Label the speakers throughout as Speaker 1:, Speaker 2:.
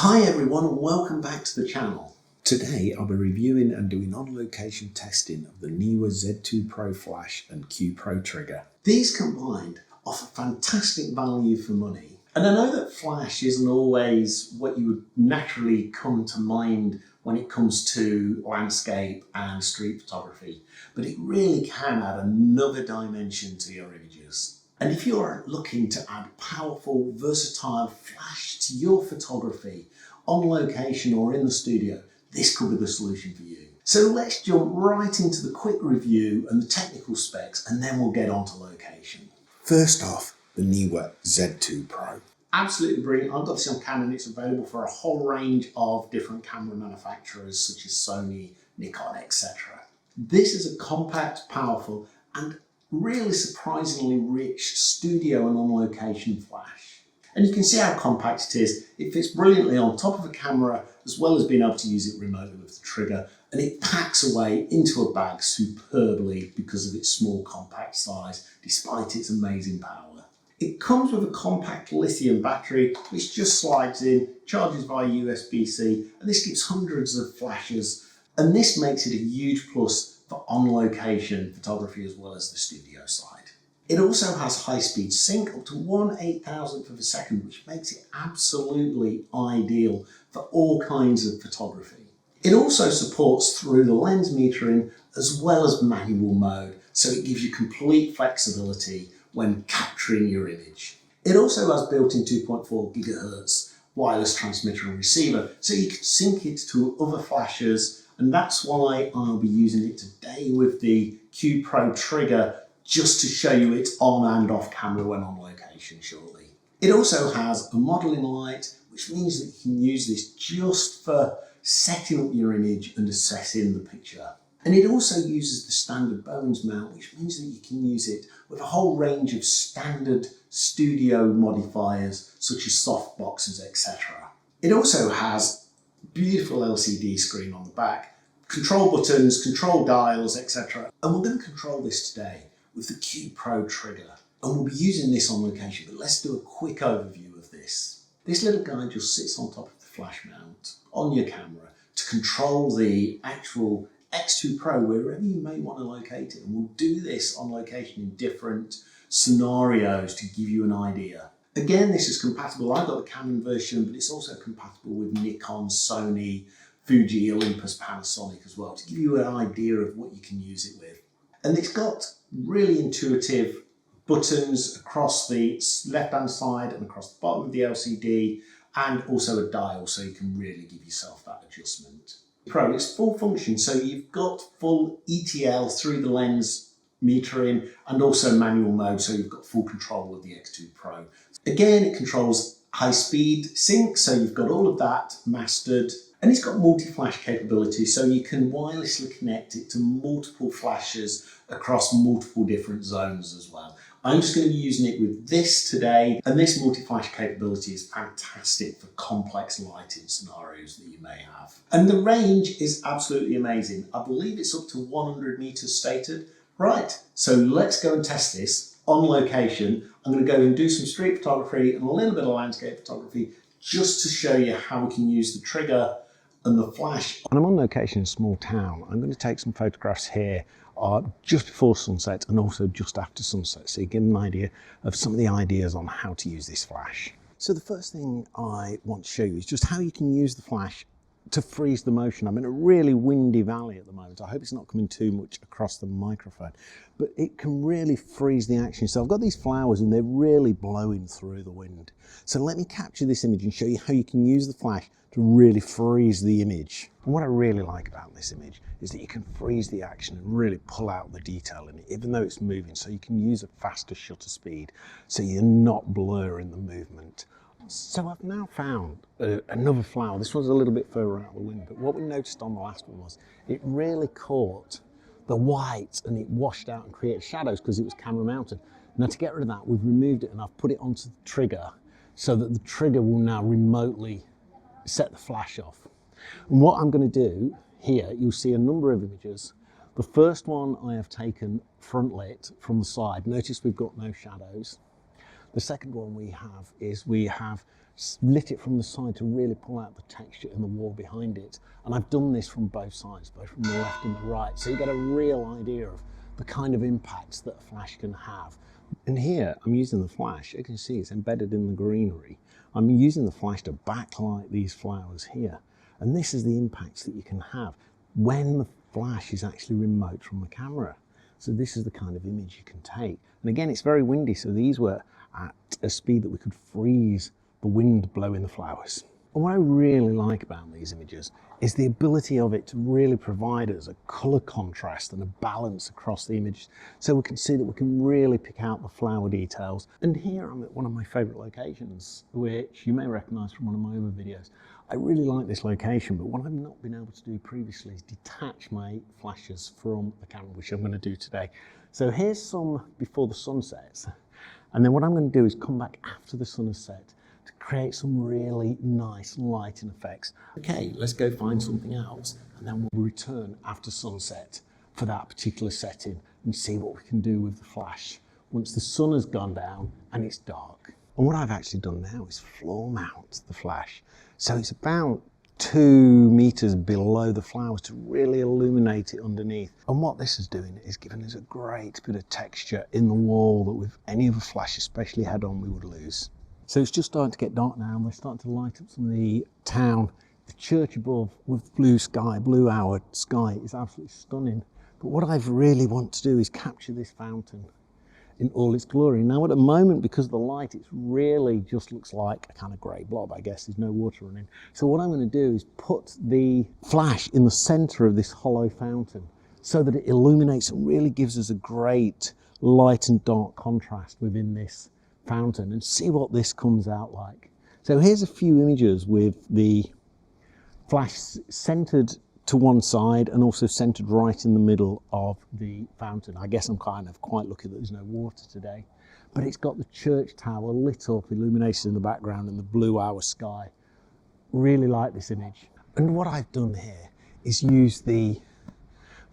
Speaker 1: Hi everyone and welcome back to the channel. Today I'll be reviewing and doing on-location testing of the Neewer Z2 Pro Flash and QPro Trigger. These combined offer fantastic value for money. And I know that flash isn't always what you would naturally come to mind when it comes to landscape and street photography, but it really can add another dimension to your images. And if you're looking to add powerful, versatile flash to your photography on location or in the studio, this could be the solution for you. So let's jump right into the quick review and the technical specs, and then we'll get on to location. First off, the Neewer Z2 Pro. Absolutely brilliant. I've got this on Canon. It's available for a whole range of different camera manufacturers such as Sony, Nikon, etc. This is a compact, powerful, and really surprisingly rich studio and on-location flash. And you can see how compact it is. It fits brilliantly on top of a camera as well as being able to use it remotely with the trigger, and it packs away into a bag superbly because of its small compact size despite its amazing power. It comes with a compact lithium battery which just slides in, charges via USB-C, and this gives hundreds of flashes, and this makes it a huge plus for on-location photography as well as the studio side. It also has high-speed sync up to 1/8000th of a second, which makes it absolutely ideal for all kinds of photography. It also supports through the lens metering as well as manual mode, so it gives you complete flexibility when capturing your image. It also has built-in 2.4 GHz wireless transmitter and receiver, so you can sync it to other flashes, and that's why I'll be using it today with the QPro Trigger, just to show you it's on and off camera when on location shortly. It also has a modeling light, which means that you can use this just for setting up your image and assessing the picture. And it also uses the standard Bones mount, which means that you can use it with a whole range of standard studio modifiers, such as softboxes, etc. It also has beautiful LCD screen on the back, control buttons, control dials, etc. And we're going to control this today with the QPro Trigger. And we'll be using this on location, but let's do a quick overview of this. This little guy just sits on top of the flash mount on your camera to control the actual X2 Pro wherever you may want to locate it. And we'll do this on location in different scenarios to give you an idea. Again, this is compatible. I've got the Canon version, but it's also compatible with Nikon, Sony, Fuji, Olympus, Panasonic as well, to give you an idea of what you can use it with. And it's got really intuitive buttons across the left-hand side and across the bottom of the LCD, and also a dial, so you can really give yourself that adjustment. Pro, it's full function, so you've got full ETL through the lens metering and also manual mode, so you've got full control of the X2 Pro. Again, it controls high-speed sync, so you've got all of that mastered. And it's got multi-flash capability, so you can wirelessly connect it to multiple flashes across multiple different zones as well. I'm just going to be using it with this today, and this multi-flash capability is fantastic for complex lighting scenarios that you may have. And the range is absolutely amazing. I believe it's up to 100 meters stated. Right, so let's go and test this on location. I'm going to go and do some street photography and a little bit of landscape photography just to show you how we can use the trigger and the flash. When I'm on location in a small town, I'm going to take some photographs here just before sunset and also just after sunset, so you get an idea of some of the ideas on how to use this flash. So the first thing I want to show you is just how you can use the flash to freeze the motion. I'm in a really windy valley at the moment. I hope it's not coming too much across the microphone, but it can really freeze the action. So I've got these flowers and they're really blowing through the wind. So let me capture this image and show you how you can use the flash to really freeze the image. And what I really like about this image is that you can freeze the action and really pull out the detail in it, even though it's moving. So you can use a faster shutter speed, so you're not blurring the movement. So I've now found another flower. This one's a little bit further out of the wind, but what we noticed on the last one was it really caught the white and it washed out and created shadows because it was camera mounted. Now to get rid of that, we've removed it and I've put it onto the trigger so that the trigger will now remotely set the flash off. And what I'm going to do here, you'll see a number of images. The first one I have taken front lit from the side. Notice we've got no shadows. The second one we have lit it from the side to really pull out the texture in the wall behind it. And I've done this from both sides, both from the left and the right, so you get a real idea of the kind of impacts that a flash can have. And here I'm using the flash, you can see it's embedded in the greenery. I'm using the flash to backlight these flowers here. And this is the impacts that you can have when the flash is actually remote from the camera. So this is the kind of image you can take. And again, it's very windy, so these were at a speed that we could freeze the wind blowing the flowers. And what I really like about these images is the ability of it to really provide us a colour contrast and a balance across the image, so we can see that we can really pick out the flower details. And here I'm at one of my favourite locations, which you may recognise from one of my other videos. I really like this location, but what I've not been able to do previously is detach my flashes from the camera, which I'm going to do today. So here's some before the sun sets, and then what I'm going to do is come back after the sun has set to create some really nice lighting effects. Okay, let's go find something else, and then we'll return after sunset for that particular setting and see what we can do with the flash once the sun has gone down and it's dark. And what I've actually done now is floor mount the flash. So it's about 2 meters below the flowers to really illuminate it underneath. And what this is doing is giving us a great bit of texture in the wall that with any other flash, especially head on, we would lose. So it's just starting to get dark now, and we're starting to light up some of the town. The church above with blue sky, blue hour sky is absolutely stunning. But what I really want to do is capture this fountain in all its glory. Now at the moment, because of the light, it really just looks like a kind of grey blob, I guess. There's no water running. So what I'm going to do is put the flash in the centre of this hollow fountain so that it illuminates and really gives us a great light and dark contrast within this fountain, and see what this comes out like. So here's a few images with the flash centered to one side and also centered right in the middle of the fountain. I guess I'm kind of quite lucky that there's no water today, but it's got the church tower lit up, illuminated in the background, and the blue hour sky. Really like this image. And what I've done here is use the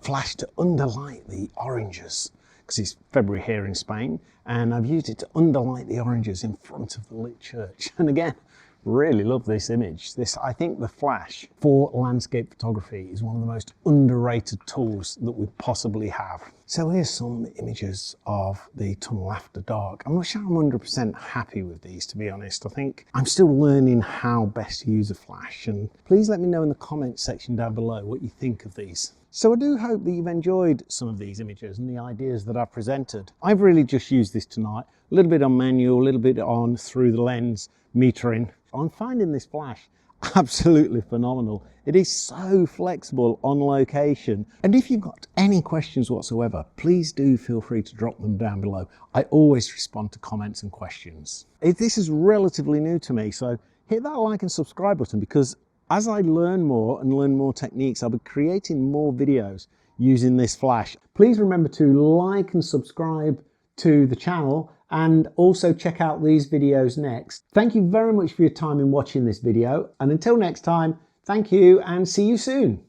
Speaker 1: flash to underlight the oranges, because it's February here in Spain, and I've used it to underlight the oranges in front of the lit church. And again, really love this image. I think the flash for landscape photography is one of the most underrated tools that we possibly have. So here's some images of the tunnel after dark. I'm not sure I'm 100% happy with these, to be honest. I think I'm still learning how best to use a flash, and please let me know in the comments section down below what you think of these. So I do hope that you've enjoyed some of these images and the ideas that I've presented. I've really just used this tonight, a little bit on manual, a little bit on through the lens metering. I'm finding this flash absolutely phenomenal. It is so flexible on location. And if you've got any questions whatsoever, please do feel free to drop them down below. I always respond to comments and questions. This is relatively new to me, so hit that like and subscribe button, because as I learn more and learn more techniques, I'll be creating more videos using this flash. Please remember to like and subscribe to the channel, and also check out these videos next. Thank you very much for your time in watching this video, and until next time, thank you and see you soon.